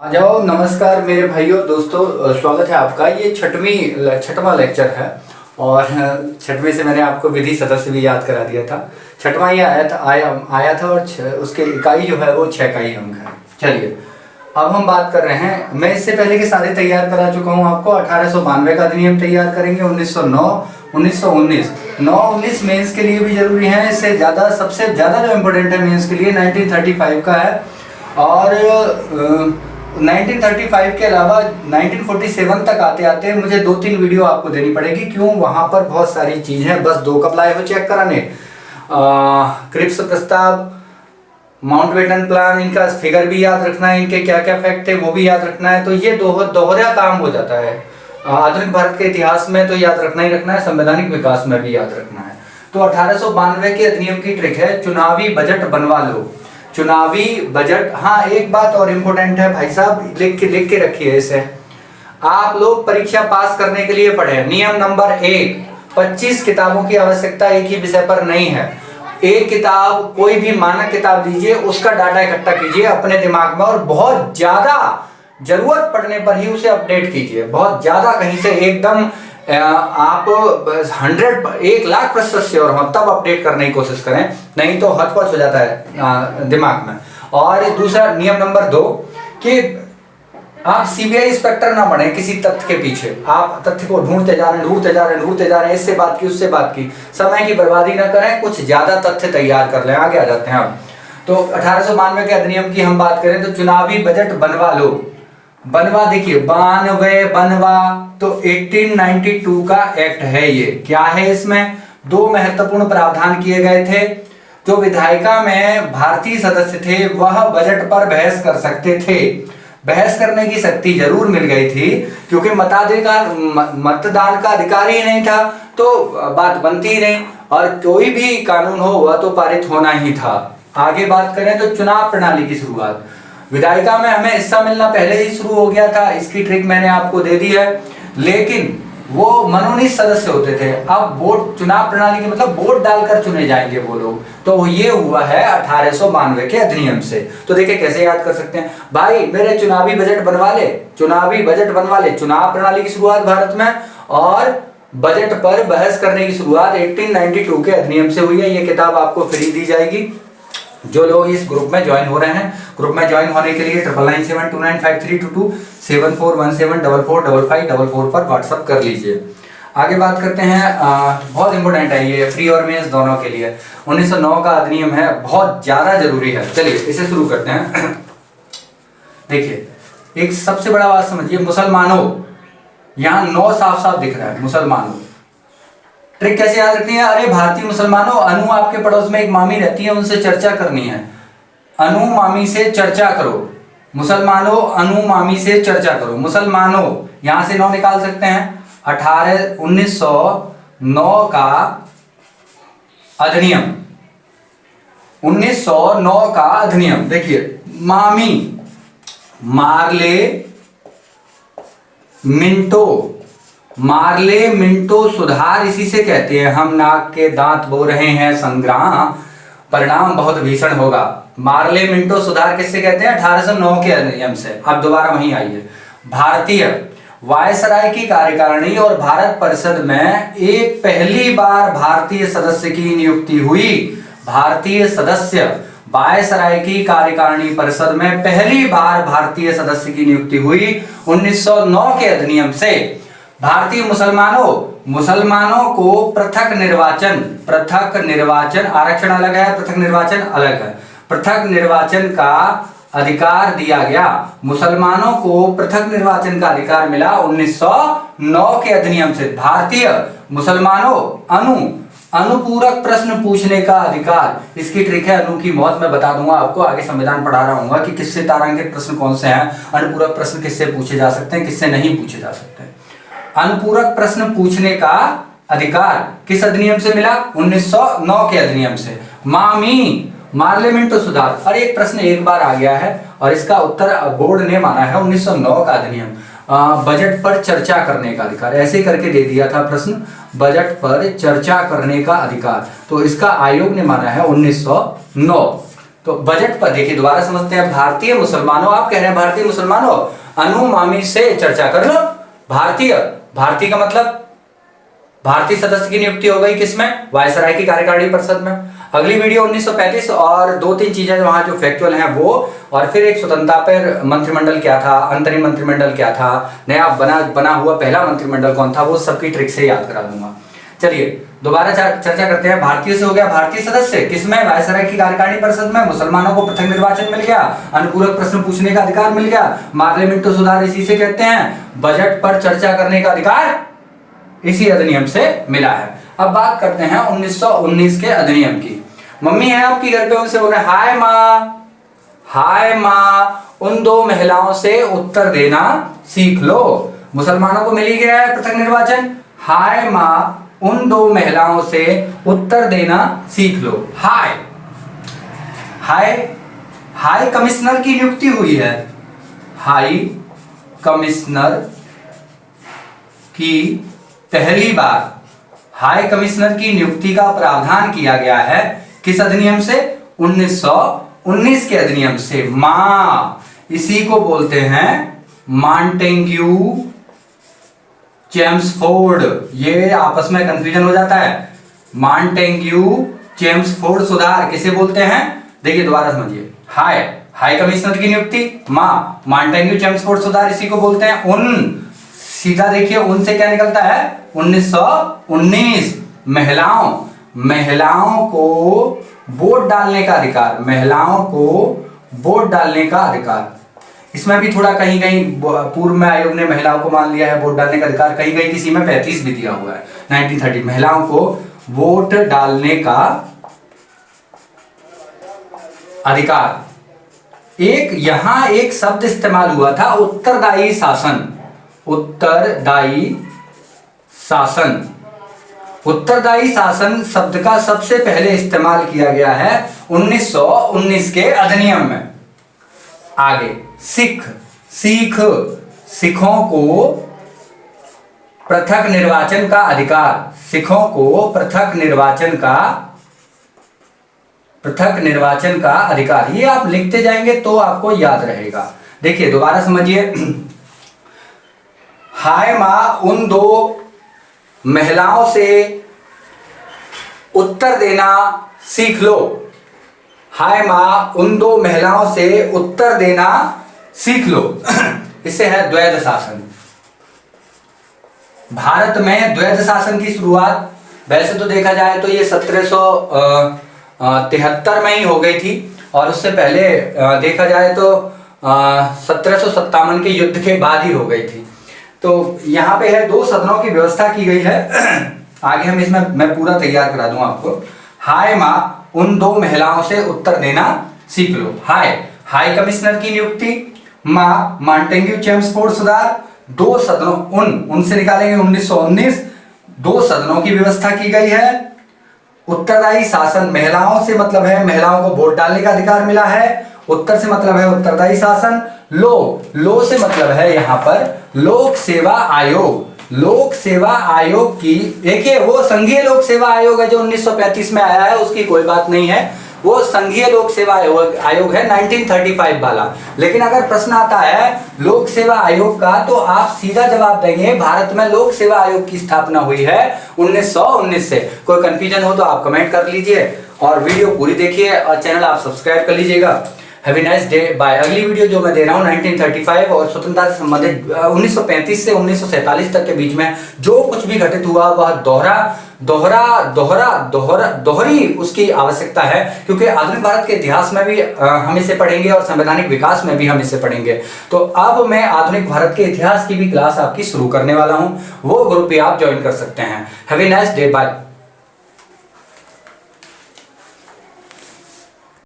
आ जाओ। नमस्कार मेरे भाइयों दोस्तों, स्वागत है आपका। ये छठवां लेक्चर है और छठवें से मैंने आपको विधि सदस्य भी याद करा दिया था। छठवां ये आया था और उसके इकाई जो है वो 6 इकाई अंक है। चलिए अब हम बात कर रहे हैं। मैं इससे पहले के सारे तैयार करा चुका हूँ आपको। 1892 का अधिनियम तैयार करेंगे, 1909, 1919, 9-19 मेंस के लिए भी जरूरी है। इससे ज़्यादा सबसे ज़्यादा जो इम्पोर्टेंट है मेंस के लिए 1935 का है। और 1935 के अलावा 1947 तक आते आते मुझे 2-3 वीडियो आपको देनी पड़ेगी। क्यों? वहाँ पर बहुत सारी चीज़ है। बस 2 कब लाए हो चेक कराने। क्रिप्स प्रस्ताव, माउंटबेटन प्लान, इनका फिगर भी याद रखना है, इनके क्या क्या फैक्ट है वो भी याद रखना है। तो ये दोहरा काम हो जाता है। आधुनिक भारत के इतिहास में तो याद रखना ही रखना है, संवैधानिक विकास में भी याद रखना है। तो 1892 के अधिनियम की ट्रिक है, चुनावी बजट बनवा लो। चुनावी बजट, हाँ एक बात और इम्पोर्टेंट है भाई साहब, लिख के रखिए इसे। आप लोग परीक्षा पास करने के लिए पढ़े। नियम नंबर 1, 25 किताबों की आवश्यकता एक ही विषय पर नहीं है। एक किताब, कोई भी मानक किताब लीजिए, उसका डाटा इकट्ठा कीजिए अपने दिमाग में और बहुत ज्यादा जरूरत पड़ने पर ही उसे अपडेट कीजिए। बहुत ज्यादा कहीं से एकदम आप 1,00,000% श्योर हो तब अपडेट करने की कोशिश करें, नहीं तो हचपच हो जाता है दिमाग में। और दूसरा नियम नंबर 2 कि आप सीबीआई इंस्पेक्टर ना बने किसी तथ्य के पीछे। आप तथ्य को ढूंढते जा रहे हैं, इससे बात की उससे बात की, समय की बर्बादी ना करें, कुछ ज्यादा तथ्य तैयार कर लें। आगे आ जाते हैं अब। तो 1892 के अधिनियम की हम बात करें तो चुनावी बजट बनवा लो। बनवा, देखिए बनवा तो 1892 का एक्ट है। ये क्या है? इसमें 2 महत्वपूर्ण प्रावधान किए गए थे। जो विधायिका में भारतीय सदस्य थे वह बजट पर बहस कर सकते थे। बहस करने की शक्ति जरूर मिल गई थी, क्योंकि मतदान का अधिकार ही नहीं था तो बात बनती ही नहीं, और कोई भी कानून हो वह तो पारित होना ही था। आगे बात करें तो चुनाव प्रणाली की शुरुआत। विधायिका में हमें हिस्सा मिलना पहले ही शुरू हो गया था, इसकी ट्रिक मैंने आपको दे दी है, लेकिन वो मनोनीत सदस्य होते थे। अब वोट, चुनाव प्रणाली के मतलब वोट डालकर चुने जाएंगे वो लोग। तो ये हुआ है 1892 के अधिनियम से। तो देखिए कैसे याद कर सकते हैं भाई, मेरे चुनावी बजट बनवा ले, चुनाव प्रणाली की शुरुआत भारत में और बजट पर बहस करने की शुरुआत 1892 के अधिनियम से हुई है। ये किताब आपको फ्री दी जाएगी। जो लोग इस ग्रुप में ज्वाइन हो रहे हैं, ग्रुप में ज्वाइन होने के लिए 9997295322 7417445555 पर व्हाट्सअप कर लीजिए। आगे बात करते हैं, बहुत इंपॉर्टेंट है ये, फ्री और मेंस दोनों के लिए। 1909 का अधिनियम है, बहुत ज्यादा जरूरी है। चलिए इसे शुरू करते हैं। देखिए एक सबसे बड़ा बात समझिए, मुसलमानों, यहाँ 9 साफ साफ दिख रहा है, मुसलमानों। ट्रिक कैसे याद रखनी है? अरे भारतीय मुसलमानों, अनु आपके पड़ोस में एक मामी रहती है, उनसे चर्चा करनी है। अनु मामी से चर्चा करो। मुसलमानों, अनु मामी से चर्चा करो। मुसलमानों, यहां से 9 निकाल सकते हैं। 1909 का अधिनियम, 1909 का अधिनियम। देखिए मामी, मार्ले मिंटो सुधार इसी से कहते हैं। हम नाक के दांत बो रहे हैं, संग्राम परिणाम बहुत भीषण होगा। मार्ले मिंटो सुधार किससे कहते हैं? 1809 के अधिनियम से। अब दोबारा वहीं आइए। भारतीय वायसराय की कार्यकारिणी और भारत परिषद में एक पहली बार भारतीय सदस्य की नियुक्ति हुई। भारतीय सदस्य, वायसराय की कार्यकारिणी परिषद में पहली बार भारतीय सदस्य की नियुक्ति हुई 1909 के अधिनियम से। भारतीय मुसलमानों को पृथक निर्वाचन, आरक्षण अलग है, पृथक निर्वाचन अलग है। पृथक निर्वाचन का अधिकार दिया गया। मुसलमानों को पृथक निर्वाचन का अधिकार मिला 1909 के अधिनियम से। भारतीय मुसलमानों, अनुपूरक प्रश्न पूछने का अधिकार। इसकी ट्रिक है, अनु की मौत मैं बता दूंगा आपको, आगे संविधान पढ़ा रहा हूँ कि किससे तारांकित प्रश्न कौन से हैं, अनुपूरक प्रश्न किससे पूछे जा सकते हैं, किससे नहीं पूछे जा सकते। अनुपूरक प्रश्न पूछने का अधिकार किस अधिनियम से मिला? 1909 के अधिनियम से। मार्लियामेंटो सुधार। और एक प्रश्न एक बार आ गया है और इसका उत्तर बोर्ड ने माना है 1909 का अधिनियम। बजट पर चर्चा करने का अधिकार, ऐसे करके दे दिया था प्रश्न, बजट पर चर्चा करने का अधिकार, तो इसका आयोग ने माना है 1909। तो बजट पर देखिए, दोबारा समझते हैं। भारतीय मुसलमानों, आप कह रहे हैं भारतीय मुसलमानों अनुमामी से चर्चा कर लो। भारतीय, भारतीय का मतलब भारतीय सदस्य की नियुक्ति हो गई किसमें, वायसराय की कार्यकारिणी परिषद में। अगली वीडियो 1935 और 2-3 चीजें वहां जो फैक्चुअल हैं वो, और फिर एक स्वतंत्रता पर मंत्रिमंडल क्या था, अंतरिम मंत्रिमंडल क्या था, नया बना हुआ पहला मंत्रिमंडल कौन था, वो सबकी ट्रिक से याद करा दूंगा। चलिए दोबारा चर्चा करते हैं। भारतीय से हो गया भारतीय सदस्य किसमें, वायसराय की कार्यकारिणी परिषद में। मुसलमानों को पृथक निर्वाचन मिल गया, अनुपूरक प्रश्न पूछने का अधिकार मिल गया, पार्लियामेंट सुधार इसी से कहते हैं, बजट पर चर्चा करने का अधिकार इसी अधिनियम से मिला है। अब बात करते हैं 1919 के अधिनियम की। मम्मी है आपकी घर पे, उनसे बोल रहे हाय माँ, हाय माँ, उन 2 महिलाओं से उत्तर देना सीख लो। मुसलमानों को मिल ही गया है पृथक निर्वाचन, हाय माँ, उन 2 महिलाओं से उत्तर देना सीख लो। हाय, हाय, हाई कमिश्नर की नियुक्ति हुई है, हाई कमिश्नर की पहली बार हाई कमिश्नर की नियुक्ति का प्रावधान किया गया है किस अधिनियम से, 1919 के अधिनियम से। मां, इसी को बोलते हैं मॉन्टेग्यू चेम्सफोर्ड। ये आपस में कंफ्यूजन हो जाता है। मॉन्टेग्यू चेम्सफोर्ड सुधार किसे बोलते हैं, देखिए दोबारा समझिए। हाई, हाई कमिश्नर की नियुक्ति, मां, मॉन्टेग्यू चेम्सफोर्ड सुधार इसी को बोलते हैं। उन, सीधा देखिए उनसे क्या निकलता है, 1919। महिलाओं को वोट डालने का अधिकार, महिलाओं को वोट डालने का अधिकार। इसमें भी थोड़ा कहीं कहीं पूर्व में आयोग ने महिलाओं को मान लिया है वोट डालने का अधिकार, कहीं कहीं किसी में 35 भी दिया हुआ है 1930। महिलाओं को वोट डालने का अधिकार। एक यहां एक शब्द इस्तेमाल हुआ था, उत्तरदायी शासन। उत्तरदायी शासन, उत्तरदायी शासन शब्द का सबसे पहले इस्तेमाल किया गया है 1919 के अधिनियम में। आगे सिख, सिखों को पृथक निर्वाचन का अधिकार, सिखों को पृथक निर्वाचन का अधिकार। ये आप लिखते जाएंगे तो आपको याद रहेगा। देखिए दोबारा समझिए। हाय माँ, उन 2 महिलाओं से उत्तर देना सीख लो। हाय माँ, उन 2 महिलाओं से उत्तर देना सीख लो। इससे है द्वैध शासन। भारत में द्वैध शासन की शुरुआत वैसे तो देखा जाए तो ये 1773 में ही हो गई थी, और उससे पहले देखा जाए तो 1757 के युद्ध के बाद ही हो गई थी। तो यहाँ पे है 2 सदनों की व्यवस्था की गई है। आगे हम इसमें मैं पूरा तैयार करा दूं आपको। हाय माँ, उन 2 महिलाओं से उत्तर देना सीख लो। हाय, हाई कमिश्नर की नियुक्ति, माँ, मॉन्टेग्यू चेम्सफोर्ड सुधार, 2 सदनों, उनसे निकालेंगे 1919, 2 सदनों की व्यवस्था की गई है। उत्तरदायी शासन, महिलाओं से मतलब है महिलाओं को वोट डालने का अधिकार मिला है। उत्तर से मतलब है उत्तरदायी शासन। लो से मतलब है यहाँ पर लोक सेवा आयोग। लोक सेवा आयोग की, देखिए वो संघीय लोक सेवा आयोग है जो 1935 में आया है, उसकी कोई बात नहीं है, वो संघीय लोक सेवा आयोग है 1935 वाला। लेकिन अगर प्रश्न आता है लोक सेवा आयोग का, तो आप सीधा जवाब देंगे भारत में लोक सेवा आयोग की स्थापना हुई है 1919 से। कोई कंफ्यूजन हो तो आप कमेंट कर लीजिए, और वीडियो पूरी देखिए, और चैनल आप सब्सक्राइब कर लीजिएगा। Have a nice day, bye. अगली वीडियो जो मैं दे रहा हूँ 1935 और स्वतंत्रता से संबंधित 1935 से 1947 तक के बीच में जो कुछ भी घटित हुआ वह दोहरी उसकी आवश्यकता है, क्योंकि आधुनिक भारत के इतिहास में भी हम इसे पढ़ेंगे और संवैधानिक विकास में भी हम इसे पढ़ेंगे। तो अब मैं आधुनिक भारत के इतिहास की भी क्लास आपकी शुरू करने वाला हूँ, वो ग्रुप भी आप ज्वाइन कर सकते हैं। Have a nice day, bye.